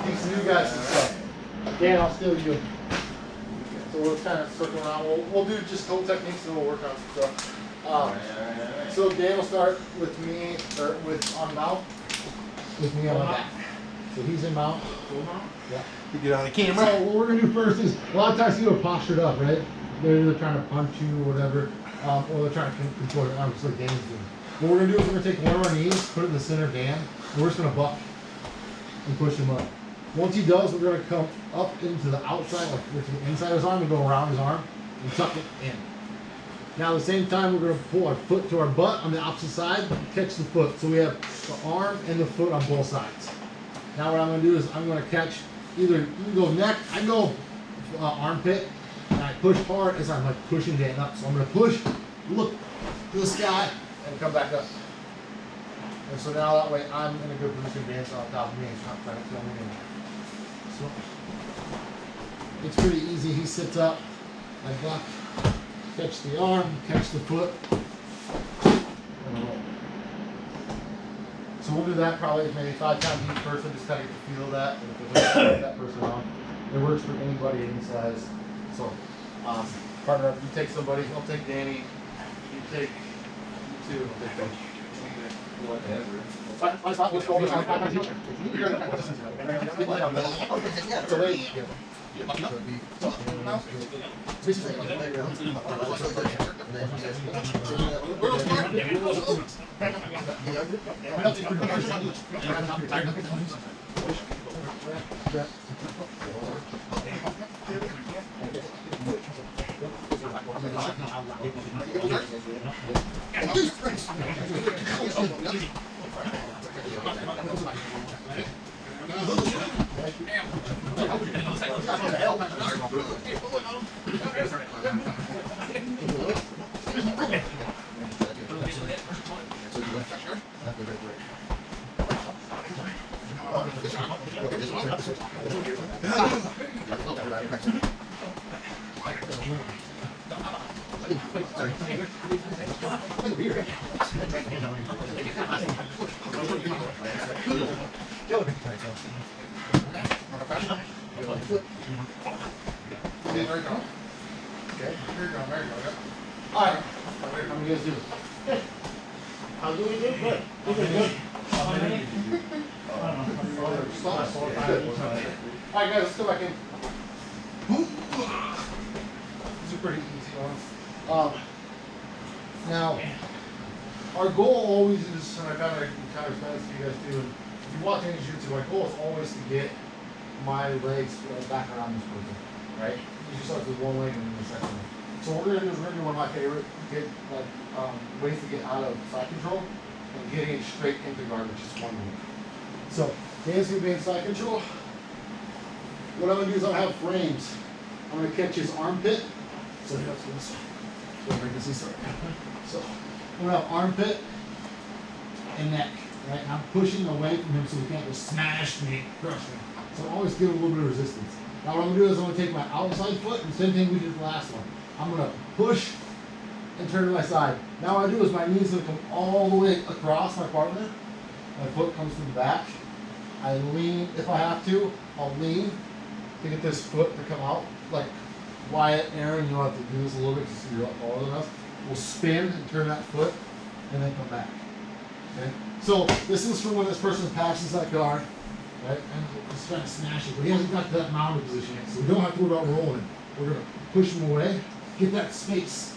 teach some new guys some stuff. Dan, I'll steal you. So we'll kind of circle around. We'll do just toe techniques and we'll work on some stuff. So Dan will start with me, or on mount, with me on my back. So he's in mount. Yeah. You get on the camera. So what we're gonna do first is, a lot of times people are postured up, right? They're either trying to punch you or whatever, or they're trying to control your arms, just like Dan's doing. What we're gonna do is we're gonna take one of our knees, put it in the center of Dan, and we're just gonna buck and push him up. Once he does, we're gonna come up into the outside, like with the inside of his arm, and go around his arm and tuck it in. Now at the same time, we're gonna pull our foot to our butt on the opposite side, catch the foot. So we have the arm and the foot on both sides. Now what I'm gonna do is I'm gonna catch either, you can go neck, I go armpit, and I push hard as I'm like pushing Dan up. So I'm gonna push, look to the sky, and come back up. And so now that way I'm in a good position, Dan's on top of me, and he's not trying to kill me anymore. So it's pretty easy. He sits up, I buck, catch the arm, catch the foot, and roll. So we'll do that probably maybe 5 times each person, just kind of get the feel of that, and if it works for that person on. It works for anybody any size. So partner up, you take somebody, I'll take Danny, you take you two, I'll take them. Whatever. Let's go over 5 times each. It's a lady. Alright, how do you guys do? How do we do? Good. We did good. Alright guys, let's go back in. These are pretty easy ones. Now, our goal always is, and I kind of explain this to you guys too, if you watch any jiu-jitsu, my goal is always to get my legs back around this person, right? You just start with one leg and then the second leg. So what we're going to do is we're going to do one of my favorite ways to get out of side control and getting it straight into guard, which is one move. So Dan's going to be in side control. What I'm going to do is I'm going to have frames. I'm going to catch his armpit. So that's this. So I'm going to have armpit and neck. Right? And I'm pushing away from him so he can't just smash me, crush me. So I always give him a little bit of resistance. Now what I'm going to do is I'm going to take my outside foot, and the same thing we did the last one. I'm going to push and turn to my side. Now what I do is my knee's going to come all the way across my partner. My foot comes to the back. I lean, if I have to, I'll lean to get this foot to come out. Like Wyatt, Aaron, you'll have to do this a little bit because you're up taller than us. We'll spin and turn that foot and then come back. Okay? So this is for when this person passes that guard, right? And just trying to smash it, but he hasn't got to that mounted position yet, so we don't have to worry about rolling it. We're going to push him away, get that space,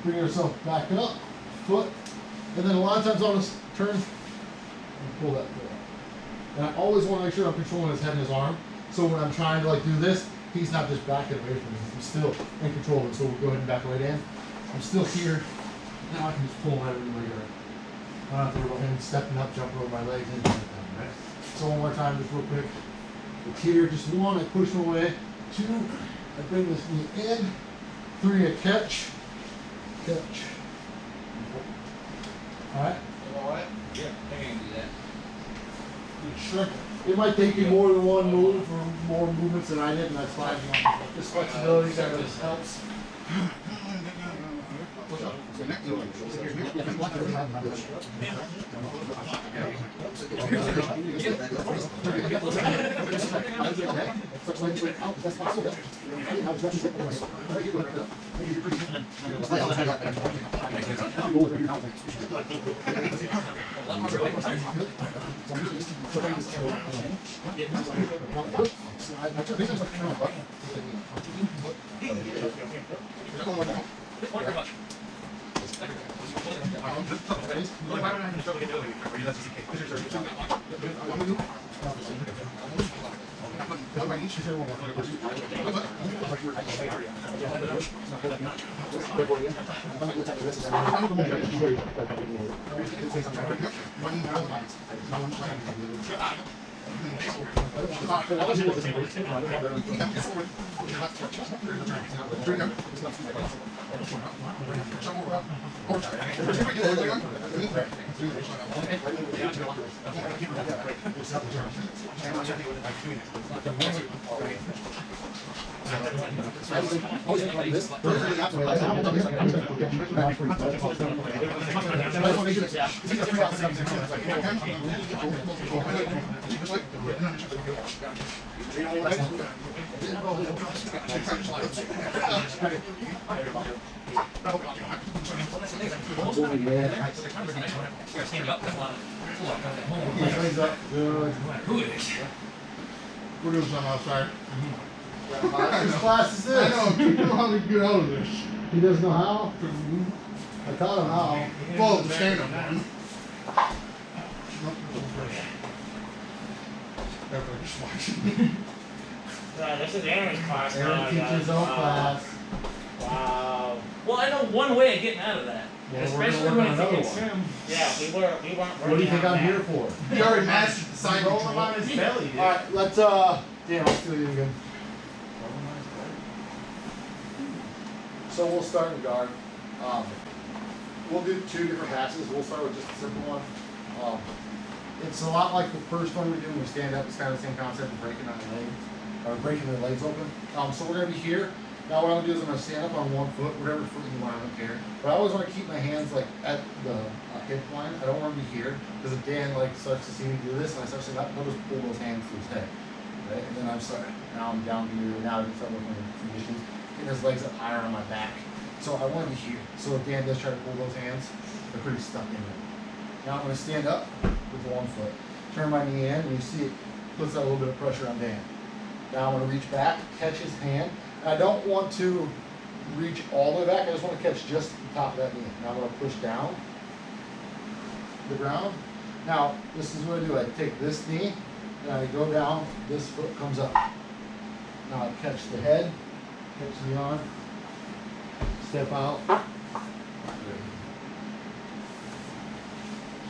bring yourself back up, foot, and then a lot of times I'll just turn and pull that foot up. And I always want to make sure I'm controlling his head and his arm, so when I'm trying to do this, he's not just backing away from me. I'm still in control of him, so we'll go ahead and back away in. I'm still here. Now I can just pull him right over my yard. I don't have to worry about him stepping up, jumping over my legs, anything like that, right? So one more time, just real quick. It's here, just 1, I push him away. 2, I bring this knee in. 3, I catch. Alright? Alright? Yeah, I can do that. Sure. It might take you more than one move or more movements than I did, and that's fine. This flexibility kind of helps. Push up. We're doing something outside. Whose class is this? I know how to get out of this. He doesn't know how? I taught him how. Well, the stand up one. This is Aaron's class now. Aaron teaches his own class. Wow. Well, I know one way of getting out of that. Well, Especially we're when gonna it's work on against him. Yeah, we weren't. What do you think I'm here for? He already mastered the side Roll control. him on his belly, dude. Alright, let's damn, let's do it again. So we'll start in guard. We'll do two different passes. We'll start with just a simple one. It's a lot like the first one we do when we stand up. It's kind of the same concept of breaking our legs, or breaking the legs open. So we're gonna be here. Now what I'm gonna do is I'm gonna stand up on one foot, whatever foot you want, I don't care. But I always wanna keep my hands like at the hip line. I don't wanna be here, because if Dan like starts to see me do this and I start to that, he'll just pull those hands to his head. Right? And then now I'm down here, now I can start looking at conditions, getting his legs up higher on my back. So I wanna be here. So if Dan does try to pull those hands, they're pretty stuck in there. Now I'm gonna stand up with one foot, turn my knee in, and you see it puts a little bit of pressure on Dan. Now I'm gonna reach back, catch his hand. I don't want to reach all the way back, I just want to catch just the top of that knee. Now I'm going to push down the ground. Now, this is what I do. I take this knee, and I go down, this foot comes up. Now I catch the head, catch the arm, step out.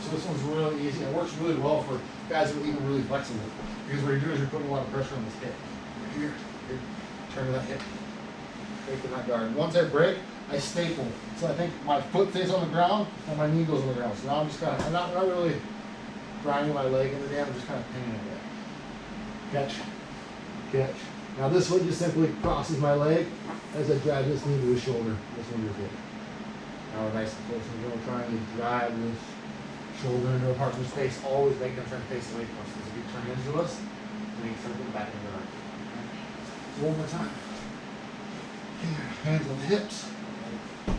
So this one's really easy. It works really well for guys who are even really flexible. Because what you're doing is you're putting a lot of pressure on this hip. Here, here. Turn to that hip, break in that guard. Once I break, I staple. So I think my foot stays on the ground and my knee goes on the ground. So now I'm just kind of, I'm not really grinding my leg into the end, I'm just kind of pinning it down. Catch, catch. Now this one just simply crosses my leg as I drive this knee to the shoulder. This one is it. Now we're nice and close. We're trying to drive this shoulder into a partner's face, always make them turn face away from us. Because if you turn into us, we can turn them back into the right. One more time. Here, hands on the hips.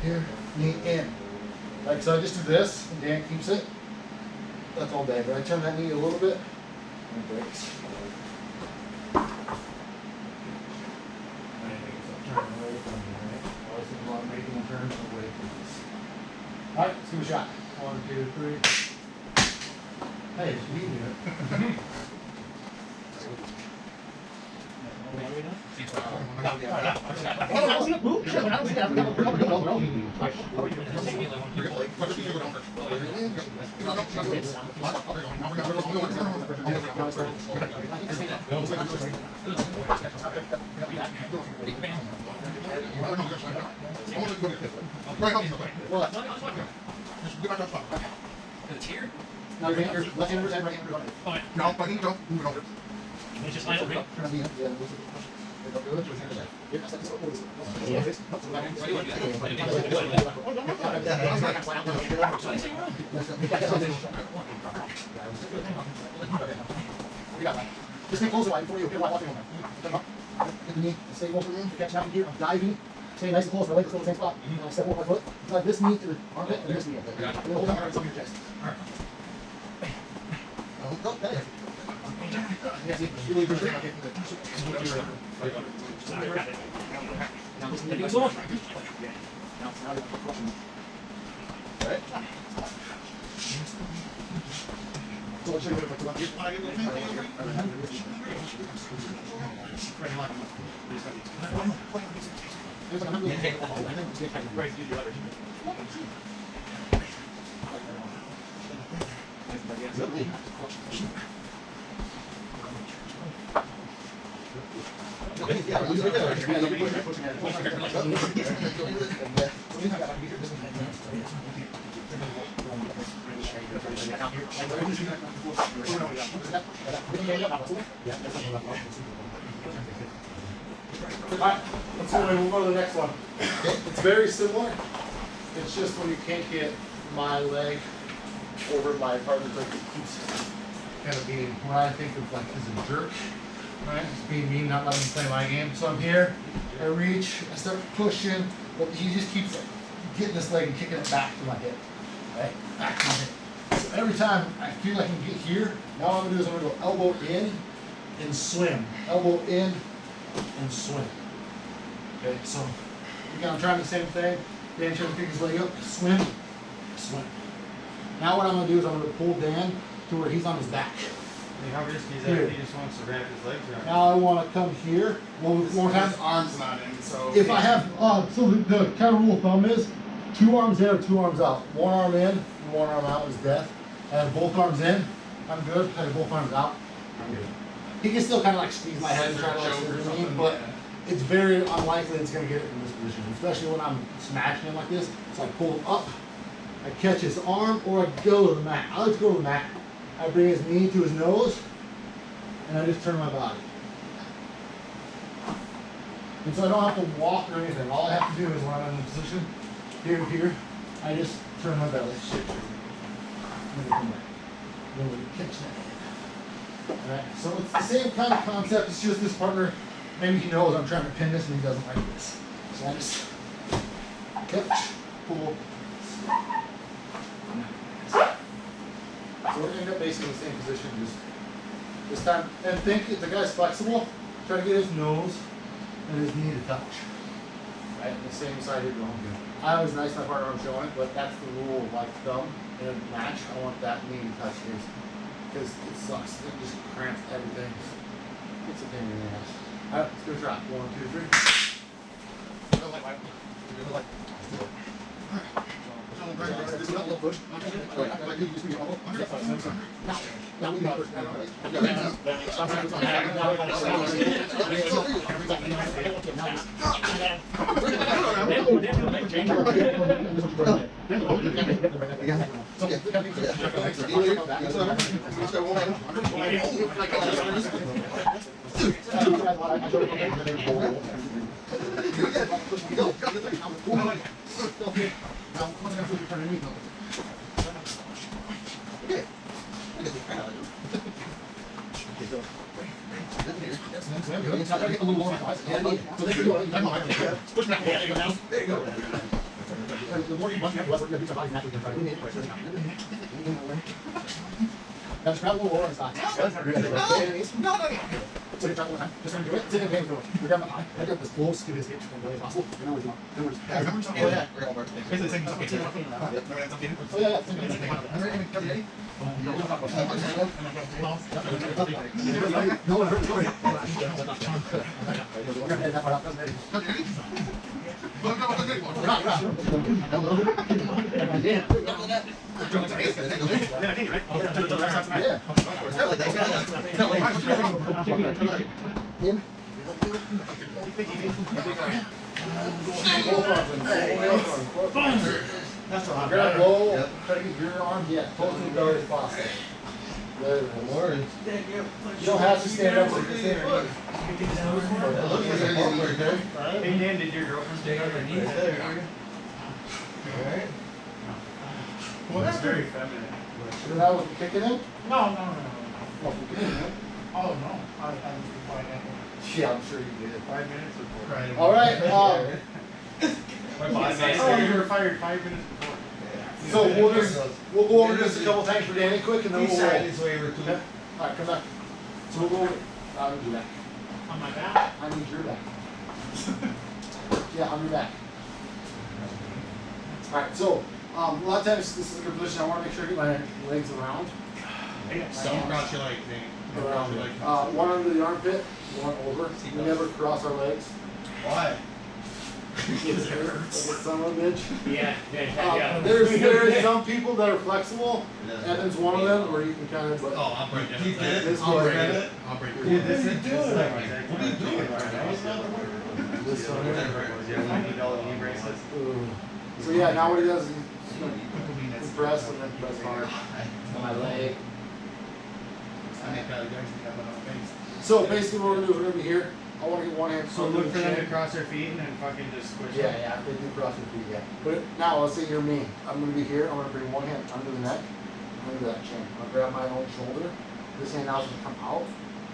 Here, knee in. Like so I just do this, and Dan keeps it. That's all day. But I turn that knee a little bit, and it breaks. Turn away from me, right? Always think about making a turn away from this. Alright, let's give it a shot. 1, 2, 3. Hey, it's me here. It's here? Now your hand, left hand, right hand, right hand. No, but don't move it over. It's just line up, right? Turn on the end. Yeah, Just stay close to line before you get wide walking on that. Get the knee, stay close to me, catching out in here, I'm diving. Stay nice and close, my legs are still in the same spot. Step over my foot. Like this knee to the armpit and this knee up there. And then hold that arm on your chest. Go, that is. Yeah, see, you really push it. Okay, good. Now this knee. Now you're crushing. Alright. So I'll show you what I'm talking Alright, let's we'll go to the next one. It's very similar. It's just when you can't get my leg over my partner, like it keeps kind of being what I think of like as a jerk. Right? It's being mean, not letting me play my game. So I'm here, I reach, I start pushing, but he just keeps like, getting this leg and kicking it back to my hip. Right? Back to my hip. So every time I feel like I can get here, now what I'm gonna do is I'm gonna go elbow in and swim. Elbow in and swim. Okay, so again, I'm trying the same thing. Dan trying to pick his leg up, swim, swim. Now what I'm gonna do is I'm gonna pull Dan to where he's on his back. I mean, how risky is that if he just wants to wrap his legs around? Now I want to come here one more time. His arm's not in, so. If I have, so the kind of rule of thumb is 2 arms in or 2 arms out. 1 arm in and 1 arm out is death. I have both arms in, I'm good. I have both arms out, I'm good. He can still kind of like squeeze my head and try to like scissor me, but it's very unlikely it's going to get it from this position, especially when I'm smashing him like this. So I pull him up, I catch his arm, or I go to the mat. I like to go to the mat. I bring his knee to his nose, and I just turn my body. And so I don't have to walk or anything. All I have to do is when I'm in the position, here to here, I just turn my belly. And then come back. Then we catch that. Alright, so it's the same kind of concept, it's just this partner, maybe he knows I'm trying to pin this and he doesn't like this. So I just catch, pull. So we're gonna end up basically in the same position, just this time. And think if the guy's flexible, try to get his nose and his knee to touch. Right? The same side you're going to. I always nice my partner I'm showing it, but that's the rule of like thumb in a match. I want that knee to touch his. Because it sucks. It just cramps everything. It's a pain in the ass. Alright, let's give it a try. 1, 2, The more you bust your less we're going to do something naturally. Now just grab a little lower on the side. So you try one time. Just do it. Sit in the game. We grab the eye. I grab as close to his hips and belly as possible. And now we're doing. Then we're just. Oh yeah. Basically the same thing. Oh yeah. No one hurt. We're gonna head that part out. That's all. Grab low, try to get your arm, close to the belly as possible. You don't have to stand up, so you can stand underneath. That looks like a bump right there. Hey Dan, did your girlfriend stay underneath Right there? there. Alright. Well, that's very feminine. So that was kicking in? No. Oh, kicking in. Oh, no. I was before that. Yeah, I'm sure you did. 5 minutes before. Right. Alright, You were fired 5 minutes before. so we'll go over this a couple times for Danny quick and then we'll roll. this way over Okay? Alright, come back. So we'll go over. I need your back. On my back? I need your back. Yeah, on your back. Alright, so a lot of times this is a good position. I want to make sure I get my legs around. Don't cross your legs, Danny. Don't cross your legs. One under the armpit, one over. We never cross our legs. Why? It hurts. Son of a bitch. Yeah. There's some people that are flexible, and there's one of them where you can kind of. Oh, I'll break it. You get it? This I'll way. break it. I'll break it. Dude, this is What are you doing? This one here. $1 knee bracelets. So yeah, now what he does is he's press and then press hard on my leg. So basically what we're gonna do is we're gonna be here. I wanna get one hand. So under look the for them to chin. cross their feet and then fucking just squish Yeah, them. yeah, they do cross their feet, yeah. But now let's say you're me. I'm gonna be here. I'm gonna bring one hand under the neck, under that chin. I'm gonna grab my own shoulder. This hand now is gonna come out.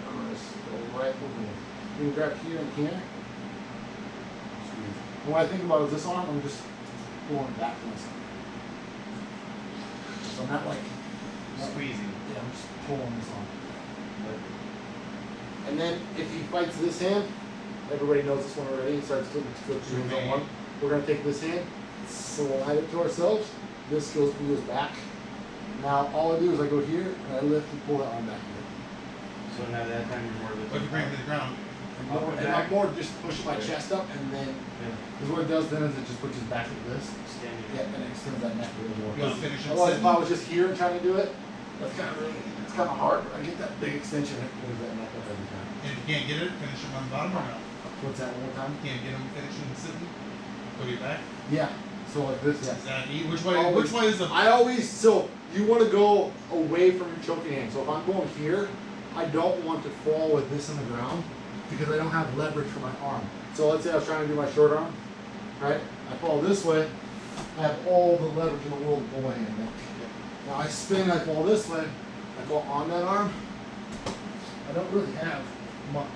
I'm gonna just go right over it. You can grab here and here. Squeeze. And what I think about is this arm, I'm just going back to this arm. So I'm not like Squeezing. yeah, I'm just pulling this on. And then if he fights this hand, everybody knows this one already. He starts flipping two hands on one. We're gonna take this hand, slide it to ourselves. This goes back. Now all I do is I go here and I lift and pull that arm back here. So now that time you're more What lifting. you bring to the ground? And I'm more just push my chest up and then because what it does then is it just pushes back like this. Standing. Yeah, and it extends that neck a little more. You'll finish it Otherwise, if sitting. I was just here and trying to do it, that's kind of hard. But I get that big extension and it pulls that neck up every time. And if you can't get it, finish them on the bottom or no? What's that one more time? Can't get them finishing sitting? Put it back? Yeah. So like this, yeah. Is that which way? Always. Which way is the? I always, so you want to go away from your choking hand. So if I'm going here, I don't want to fall with this on the ground because I don't have leverage for my arm. So let's say I was trying to do my short arm, right? I fall this way, I have all the leverage in the world to pull my hand in. Now I spin, I fall this way, I go on that arm. I don't really have much,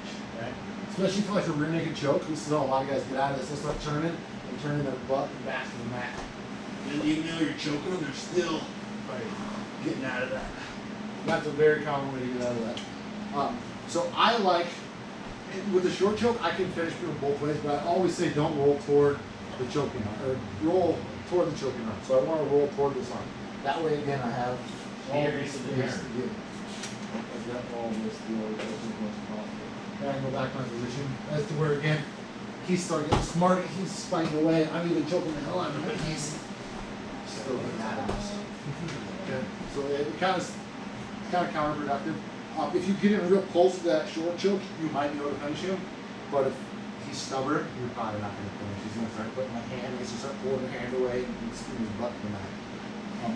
right? Especially for like a rear naked choke. This is how a lot of guys get out of this. They'll start turning and turning their butt and back to the mat. And you know you're choking them, they're still getting out of that. That's a very common way to get out of that. So I like, with the short choke, I can finish people both ways, but I always say don't roll toward the choking arm, or roll toward the choking arm. So I want to roll toward this arm. That way, again, I have all this space to get. I've got all this deal as much as possible. And I can go back to my position as to where, again, he's starting to get smart, he's spiking away. I'm even choking the hell out of him. He's still getting out of this. Okay. So it kind of counterproductive. If you get in real close to that short choke, you might be able to finish him. But if he's stubborn, you're probably not going to finish. He's going to start putting my hand, he's going to start pulling the hand away and screwing his butt to the mat.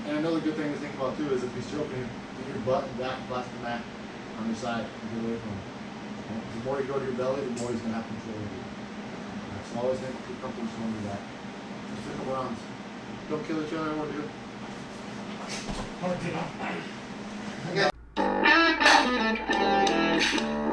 And another good thing to think about too is if he's choking, get your butt and back flat to the mat on your side and get away from him. The more you go to your belly, the more he's going to have control of you. So always think you're comfortable swinging back. Just a couple rounds. Don't kill each other, I want to do it. Hard to do.